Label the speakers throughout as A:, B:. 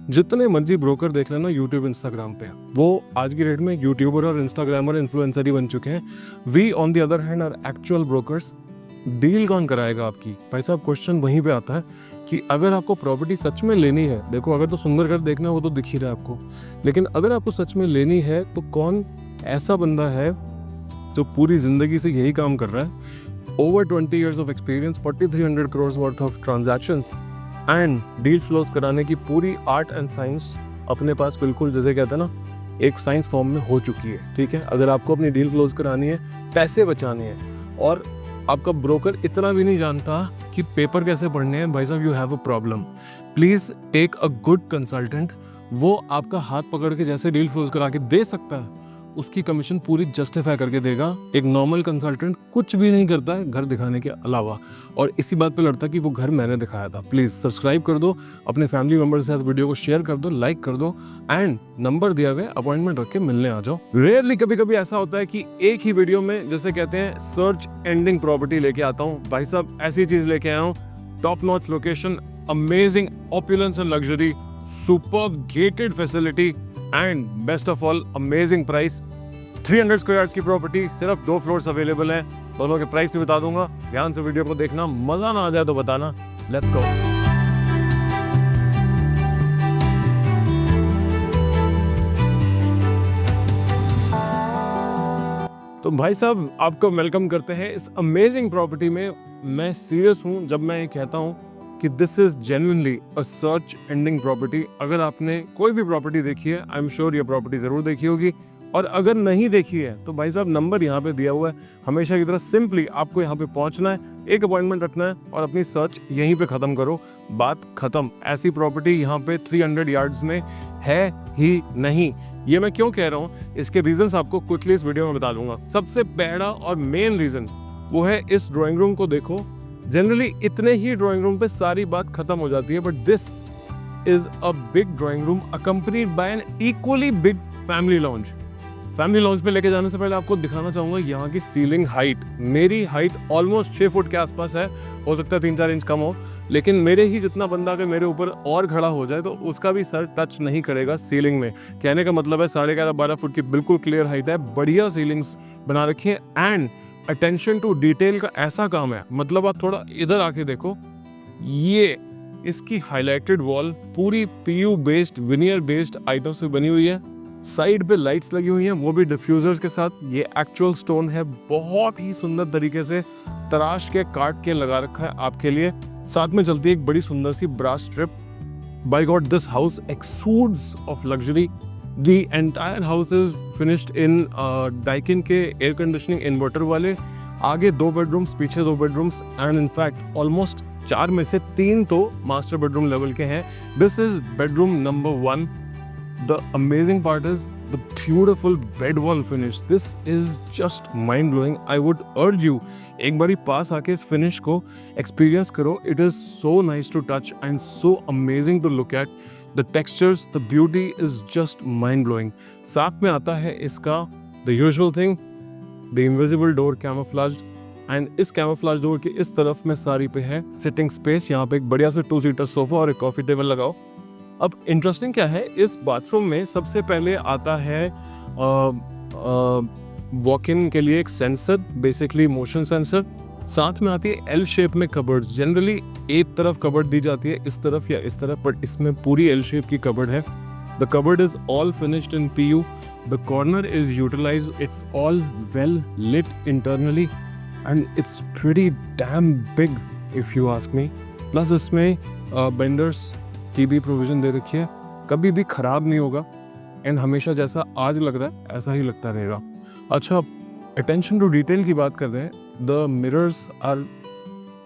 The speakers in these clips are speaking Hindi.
A: जितने मर्जी ब्रोकर देख लेना यूट्यूब इंस्टाग्राम पे, वो आज की डेट में यूट्यूबर और इंस्टाग्रामर इन्फ्लुएंसर ही बन चुके हैं। We on the other hand are actual brokers. Deal कौन कराएगा आपकी? भाई साहब क्वेश्चन वहीं पे आता है कि अगर आपको प्रॉपर्टी सच में लेनी है, देखो अगर तो सुंदर घर देखना है वो तो दिख ही रहा है आपको, लेकिन अगर आपको सच में लेनी है तो कौन ऐसा बंदा है जो पूरी जिंदगी से यही काम कर रहा है, over 20 years of experience, 4300 crores worth of transactions and deal flows कराने की पूरी आर्ट एंड साइंस अपने पास बिल्कुल जैसे कहते हैं ना एक साइंस फॉर्म में हो चुकी है। ठीक है, अगर आपको अपनी डील क्लोज करानी है, पैसे बचाने हैं और आपका ब्रोकर इतना भी नहीं जानता कि पेपर कैसे पढ़ने हैं, भाई साहब you have a problem. Please take a good consultant. वो आपका हाथ पकड़ के जैसे डील क्लोज करा के दे सकता है, उसकी कमीशन पूरी जस्टिफाई करके देगा। एक नॉर्मल कंसल्टेंट कुछ भी नहीं करता है घर दिखाने के अलावा, और इसी बात पे लड़ता कि वो घर मैंने दिखाया था। प्लीज सब्सक्राइब कर दो, अपने फैमिली मेंबर के साथ वीडियो को शेयर कर दो, लाइक कर दो एंड नंबर दिया गया अपॉइंटमेंट रख के मिलने आ जाओ। रेयरली कभी कभी ऐसा होता है कि एक ही वीडियो में जैसे कहते हैं सर्च एंडिंग प्रॉपर्टी लेके आता हूँ। भाई साहब ऐसी चीज लेके आया हूँ, top notch location, amazing opulence and luxury, superb gated facility and best of all amazing price. 300 square yards की प्रॉपर्टी, सिर्फ 2 फ्लोर्स अवेलेबल हैं। दोनों के प्राइस भी बता दूंगा, ध्यान से वीडियो को देखना, मजा ना आ जाए तो बताना। Let's go. तो भाई साहब आपको वेलकम करते हैं इस अमेजिंग प्रॉपर्टी में। मैं सीरियस हूं जब मैं ये कहता हूं कि this is genuinely a search ending property. अगर आपने कोई भी प्रॉपर्टी देखी है, आई एम श्योर ये प्रॉपर्टी जरूर देखी होगी, और अगर नहीं देखी है तो भाई साहब नंबर यहाँ पे दिया हुआ है। हमेशा की तरह सिंपली आपको यहाँ पे पहुँचना है, एक अपॉइंटमेंट रखना है और अपनी सर्च यहीं पे खत्म करो, बात खत्म। ऐसी प्रॉपर्टी यहाँ पे 300 यार्ड्स में है ही नहीं। ये मैं क्यों कह रहा हूँ, इसके रीजंस आपको क्विकली इस वीडियो में बता दूंगा। सबसे पहला और मेन रीजन वो है इस ड्राइंग रूम को देखो। जनरली इतने ही ड्राइंग रूम पे सारी बात खत्म हो जाती है, but this is a big drawing room accompanied by N equally big family lounge. Family launch पे लेके जाने से पहले आपको दिखाना चाहूंगा यहाँ की सीलिंग हाइट। मेरी हाइट ऑलमोस्ट 6 फुट के आसपास है, हो सकता है 3-4 इंच कम हो, लेकिन मेरे ही जितना बंदा अगर मेरे ऊपर और खड़ा हो जाए तो उसका भी सर टच नहीं करेगा सीलिंग में। कहने का मतलब है 11.5-12 फुट की बिल्कुल क्लियर हाइट है, बढ़िया सीलिंग्स बना रखी है एंड अटेंशन टू डिटेल का ऐसा काम है। मतलब आप थोड़ा इधर आके देखो, ये इसकी हाईलाइटेड वॉल पूरी PU based veneer based item से बनी हुई है। साइड पे लाइट्स लगी हुई हैं, वो भी डिफ्यूजर्स के साथ। ये एक्चुअल स्टोन है, बहुत ही सुंदर तरीके से तराश के काट के लगा रखा है आपके लिए। साथ में चलती है एक बड़ी सुंदर सी brass strip. By God this house exudes of luxury. The entire house is finished in Daikin के एयर कंडीशनिंग इन्वर्टर वाले। आगे 2 बेडरूम्स, पीछे 2 बेडरूम्स एंड इनफैक्ट ऑलमोस्ट 4 में से 3 तो मास्टर बेडरूम लेवल के हैं। This is bedroom number 1। The amazing part is the beautiful bed wall finish. This is just mind blowing. I would urge you एक बारी पास आके इस फिनिश को एक्सपीरियंस करो। It is so nice to touch and so amazing to look at. The textures, the beauty is just mind blowing. साथ में आता है इसका the usual thing, the invisible door camouflaged. And इस कैमोफ्लेज डोर के इस तरफ में सारी पे है सिटिंग स्पेस। यहाँ पे एक बढ़िया से 2-सीटर सोफा और एक कॉफी टेबल लगाओ। अब इंटरेस्टिंग क्या है, इस बाथरूम में सबसे पहले आता है वॉक इन के लिए एक सेंसर, बेसिकली मोशन सेंसर। साथ में आती है एल शेप में कबर्ड्स। जनरली एक तरफ कबर्ड दी जाती है, इस तरफ या इस तरफ, बट इसमें पूरी एल शेप की कबर्ड है। The cupboard is all finished in PU. The corner is utilized. It's all well lit internally and it's pretty damn big if you ask me. Plus इसमें बेंडर्स की भी प्रोविजन दे रखी है, कभी भी खराब नहीं होगा एंड हमेशा जैसा आज लग रहा है ऐसा ही लगता रहेगा। अच्छा, अटेंशन टू डिटेल की बात कर रहे हैं। The mirrors are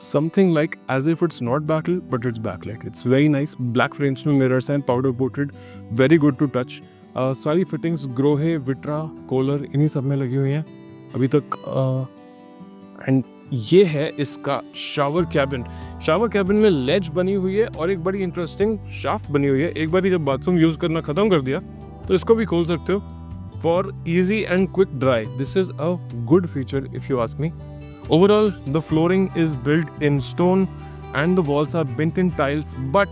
A: something like as if it's not backlight but it's backlight. It's very nice. Black frames में mirrors and powder coated, very good to touch. सारी फिटिंग्स ग्रोहे, विट्रा, कोलर इन्हीं सब में लगी हुई हैं अभी तक। एंड ये है इसका शावर कैबिन। शावर कैबिन में लेज बनी हुई है और एक बड़ी इंटरेस्टिंग शाफ्ट बनी हुई है। एक बार जब बाथरूम यूज करना खत्म कर दिया तो इसको भी खोल सकते हो for easy and quick dry. This is a good feature if you ask me. Overall the flooring is built in stone and the walls are bent in tiles, but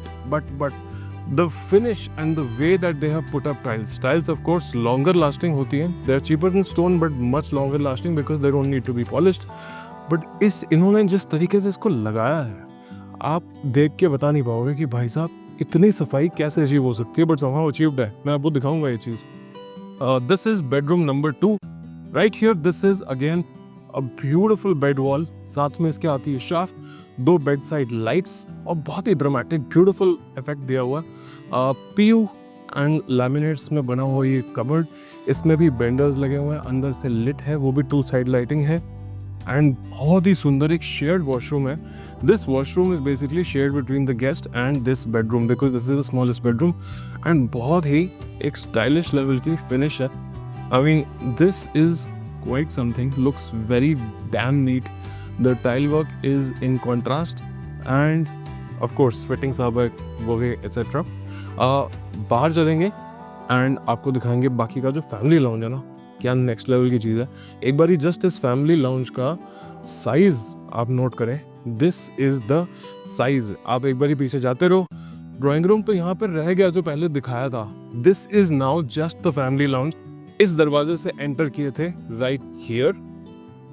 A: the finish and the way that they have put up tiles. Tiles of course longer lasting होती हैं. They are cheaper than stone but much longer lasting because they don't need to be polished. But इन्होंने जिस तरीके से इसको लगाया है, आप देख के बता नहीं पाओगे कि भाई साहब इतनी सफाई कैसे अचीव हो सकती है, बट somehow achieved है. मैं आपको दिखाऊंगा ये चीज़. This is bedroom number 2. Right here this is again a beautiful bed wall. साथ में इसके आती है शाफ्ट, 2 बेड साइड लाइट्स और बहुत ही ड्रामेटिक ब्यूटीफुल इफेक्ट दिया हुआ. पीयू एंड लैमिनेट्स में बना हुआ ये कबर्ड, इसमें भी बेंडर्स लगे हुए हैं, अंदर से लिट है, वो भी 2 साइड लाइटिंग है. एंड बहुत ही सुंदर एक शेयर्ड वॉशरूम है. This washroom is basically shared between the guest and this bedroom because this is the smallest bedroom. And बहुत ही एक स्टाइलिश लेवल की फिनिश है. I mean this is quite something, looks very damn neat. The tile work is in contrast and of course fittings are वगैरह etc. बाहर चलेंगे एंड आपको दिखाएंगे बाकी का जो फैमिली लाउंज है ना, क्या नेक्स्ट लेवल की चीज़ है. एक बार ही जस्ट इस फैमिली लाउंज का साइज आप नोट करें. This is the size. आप एक बार ही पीछे जाते रहो. ड्राइंग रूम तो यहाँ पर रह गया जो पहले दिखाया था. This is now just the family lounge. इस दरवाजे से एंटर किए थे राइट हियर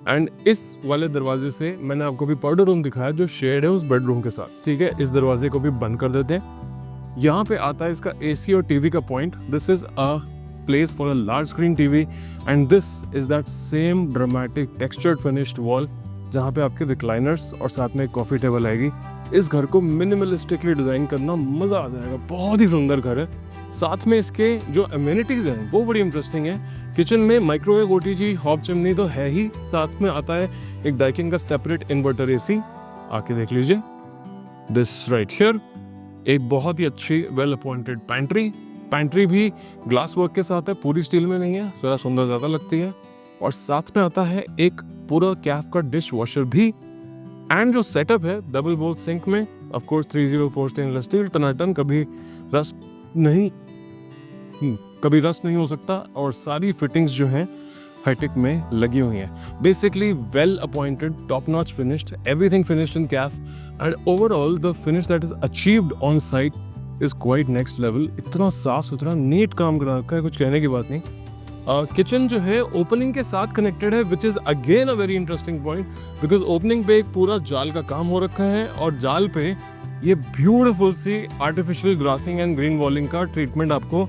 A: एंड इस वाले दरवाजे से मैंने आपको भी पाउडर रूम दिखाया जो शेड है उस बेडरूम के साथ. ठीक है, इस दरवाजे को भी बंद कर देते हैं. यहाँ पे आता है इसका एसी और टीवी का point. This is a place for a large screen TV and this is that same dramatic textured finished wall जहाँ पे आपके रिक्लाइनर्स और साथ में एक कॉफी टेबल आएगी. इस घर को मिनिमलिस्टिकली डिजाइन करना मजा आ जाएगा. बहुत ही सुंदर घर है. साथ में इसके जो अम्यूनिटीज हैं वो बड़ी इंटरेस्टिंग है. किचन में माइक्रोवेव, ओटीजी, हॉब चिमनी तो है ही, साथ में आता है एक डाइकिन का सेपरेट इन्वर्टर एसी. आके देख लीजिए. दिस राइट हियर एक बहुत ही अच्छी वेल अपॉइंटेड पैंट्री. पैंट्री भी ग्लास वर्क के साथ है, पूरी स्टील में नहीं है, जरा सुंदर ज़्यादा लगती है. और साथ में आता है एक पूरा कैफ का डिश वॉशर भी. एंड जो सेटअप है डबल बोल सिंक में, ऑफ कोर्स 304 स्टेनलेस स्टील, टनाटन, कभी रस्ट नहीं हो सकता. और सारी फिटिंग्स जो हैं हाईटेक में लगी हुई हैं. Basically well appointed, top notch finished, everything finished in Kaif and overall the finish that is achieved on site is quite next level. इतना साफ सुथरा नीट काम करा रखा है, कुछ कहने की बात नहीं. किचन जो है ओपनिंग के साथ कनेक्टेड है which is again a very interesting point because opening पे एक पूरा जाल का काम हो रखा है और जाल पे ये ब्यूटीफुल सी artificial grassing and green walling का ट्रीटमेंट आपको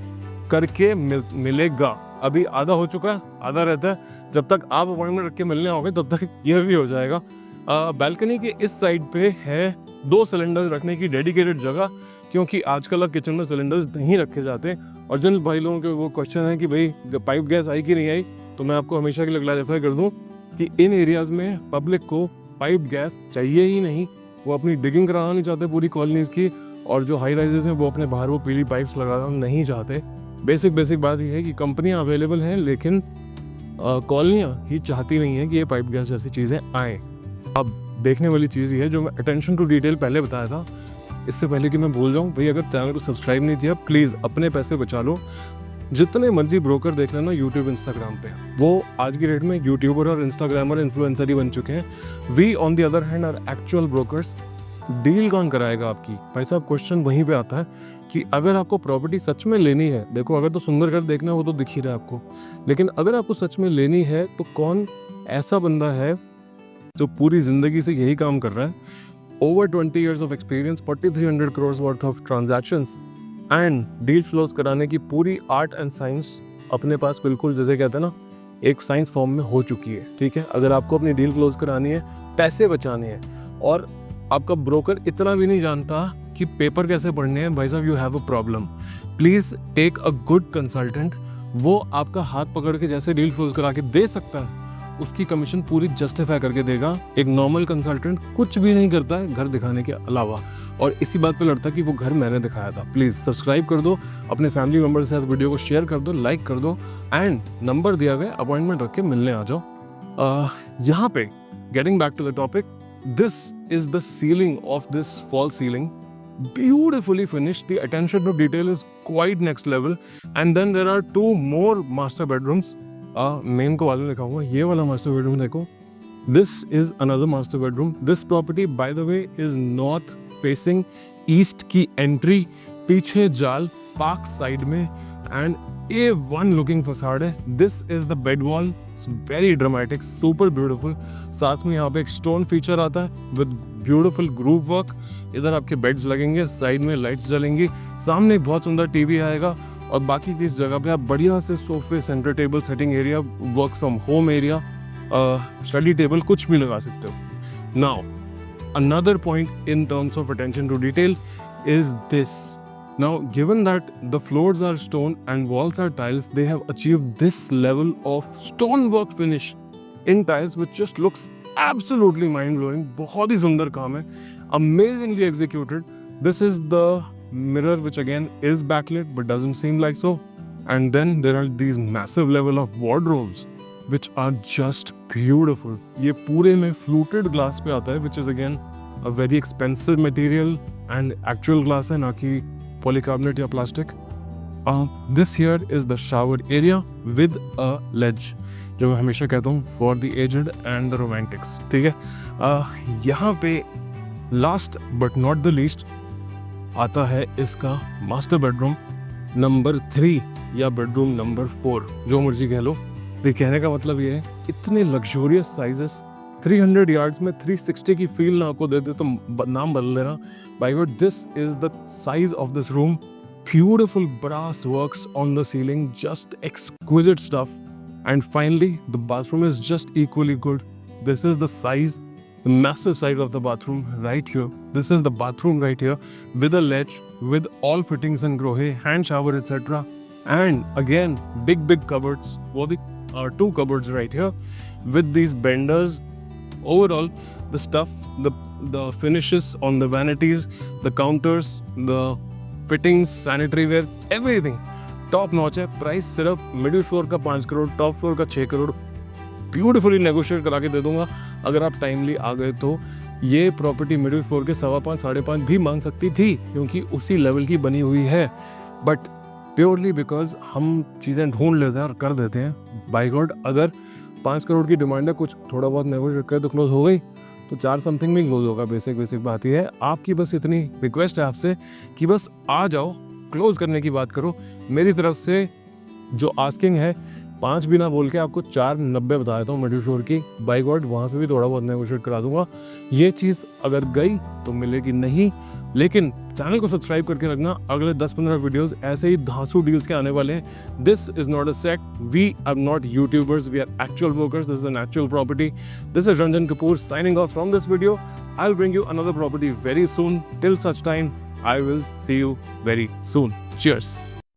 A: करके मिलेगा. अभी आधा हो चुका है, आधा रहता है. जब तक आप अपॉइंटमेंट रख के मिलने आओगे तब तक ये भी हो जाएगा. बैल्कनी के इस साइड पे है 2 सिलेंडर रखने की डेडिकेटेड जगह, क्योंकि आजकल अब किचन में सिलेंडर्स नहीं रखे जाते. और जिन भाई लोगों के वो क्वेश्चन है कि भाई जब पाइप गैस आई कि नहीं आई, तो मैं आपको हमेशा के लिए क्लैरिफाई कर दूं कि इन एरियाज़ में पब्लिक को पाइप गैस चाहिए ही नहीं. वो अपनी डिगिंग कराना नहीं चाहते पूरी कॉलोनीज़ की, और जो हाई राइजेस हैं वो अपने बाहर वो पीली पाइप्स लगाना नहीं चाहते. बेसिक बात ये है कि कंपनियां अवेलेबल हैं लेकिन कॉलोनियाँ ही चाहती नहीं है कि ये पाइप गैस जैसी चीज़ें आएँ. अब देखने वाली चीज़ ये है जो मैं अटेंशन टू डिटेल पहले बताया था. इससे पहले कि मैं भूल जाऊँ, भाई अगर चैनल को सब्सक्राइब नहीं किया प्लीज़ अपने पैसे बचा लो. जितने मर्जी ब्रोकर देख लेना यूट्यूब इंस्टाग्राम पे, वो आज की डेट में यूट्यूबर और इंस्टाग्रामर इन्फ्लुएंसर ही बन चुके हैं. We on the other hand are actual brokers. Deal कौन कराएगा आपकी? भाई साहब क्वेश्चन वहीं पे आता है कि अगर आपको प्रॉपर्टी सच में लेनी है, देखो अगर तो सुंदर घर देखना है वो तो दिख ही रहा है आपको, लेकिन अगर आपको सच में लेनी है तो कौन ऐसा बंदा है जो पूरी ज़िंदगी से यही काम कर रहा है, over 20 years of experience, 4300 crores worth of transactions and deal flows कराने की पूरी आर्ट एंड साइंस अपने पास बिल्कुल जैसे कहते हैं ना एक साइंस फॉर्म में हो चुकी है. ठीक है, अगर आपको अपनी डील क्लोज करानी है, पैसे बचाने हैं और आपका ब्रोकर इतना भी नहीं जानता कि पेपर कैसे पढ़ने हैं, भाई साहब you have a problem. Please take a good consultant. वो आपका हाथ पकड़ के जैसे डील क्लोज करा के दे सकता है, उसकी कमीशन पूरी जस्टिफाई करके देगा. एक नॉर्मल कंसल्टेंट कुछ भी नहीं करता है घर दिखाने के अलावा, और इसी बात पे लड़ता कि वो घर मैंने दिखाया था. प्लीज़ सब्सक्राइब कर दो, अपने फैमिली मेम्बर के साथ वीडियो को शेयर कर दो, लाइक कर दो एंड नंबर दिया गया अपॉइंटमेंट रख के मिलने आ जाओ. यहाँ पे getting back to the topic, this is the ceiling of this false ceiling. Beautifully finished. The attention to detail is quite next level. And then there are 2 more master bedrooms. Main को वाले दिखाऊंगा. ये वाला मास्टर बेडरूम देखो. This is another master bedroom. This property by the way is north facing. East की एंट्री पीछे जाल पार्क साइड में एंड A1 लुकिंग फसाड है। This is the bed wall, very dramatic, super beautiful. साथ में यहाँ पे एक स्टोन फीचर आता है विद ब्यूटीफुल ग्रूव वर्क। इधर आपके बेड्स लगेंगे, साइड में लाइट्स जलेंगी, सामने एक बहुत सुंदर टीवी आएगा और बाकी की इस जगह पे आप बढ़िया से सोफे, centre table, setting area, work from home area, study table कुछ भी लगा सकते हो। Now another point in terms of attention to detail is this. Now, given that the floors are stone and walls are tiles, they have achieved this level of stonework finish in tiles, which just looks absolutely mind-blowing. बहुत ही सुंदर काम है, amazingly executed. This is the mirror, which again is backlit but doesn't seem like so. And then there are these massive level of wardrobes, which are just beautiful. ये पूरे में fluted glass पे आता है, which is again a very expensive material and actual glass है, ना कि polycarbonate या plastic. This here is the shower area with a ledge, जो मैं हमेशा कहता हूँ for the aged and the romantics. ठीक है, यहाँ पे last but not the least आता है इसका master bedroom नंबर 3 या बेडरूम नंबर 4, जो मर्जी कह लो। ये कहने का मतलब ये है, इतने लग्जूरियस साइजेस 300 यार्ड्स में 360 की फील ना आपको दे दे तो नाम बदल लेना। By God, this is the size of this room. Beautiful brass works on the ceiling, just exquisite stuff. And finally the bathroom is just equally good. This is the size, the massive size of the bathroom right here. This is the bathroom right here with a ledge, with all fittings and grohe, hand shower, etc. And again, big cupboards. Well, the 2 cupboards right here with these benders. Overall, the stuff, the finishes on the vanities, the counters, the fittings, sanitary ware, everything top notch है। प्राइस सिर्फ मिडिल फ्लोर का 5 करोड़, टॉप फ्लोर का 6 करोड़ ब्यूटीफुली नेगोशिएट करा के दे दूंगा अगर आप टाइमली आ गए तो। ये प्रॉपर्टी मिडिल फ्लोर के 5.25 साढ़े 5 भी मांग सकती थी, क्योंकि उसी लेवल की बनी हुई है, बट प्योरली बिकॉज हम चीज़ें ढूंढ लेते हैं और कर देते हैं। बाय गॉड, अगर 5 करोड़ की डिमांड है, कुछ थोड़ा बहुत नेगोशिएट करे तो क्लोज हो गई, तो 4 समथिंग में क्लोज होगा। बेसिक बात ये है। आपकी बस इतनी रिक्वेस्ट है आपसे कि बस आ जाओ, क्लोज करने की बात करो। मेरी तरफ से जो आस्किंग है 5 भी ना बोल के आपको 490 बता देता हूँ मिडिल फ्लोर की। बाय गॉड, वहाँ से भी थोड़ा बहुत नेगोशिएट करा दूंगा। ये चीज़ अगर गई तो मिलेगी नहीं, लेकिन चैनल को सब्सक्राइब करके रखना। अगले 10-15 वीडियोस ऐसे ही धांसू डील्स के आने वाले हैं। This is not a set, we are not YouTubers, we are actual workers. This is an actual property. This is Ranjan Kapoor signing off from this video. I'll bring you another property very soon. Till such time, I will see you very soon. Cheers.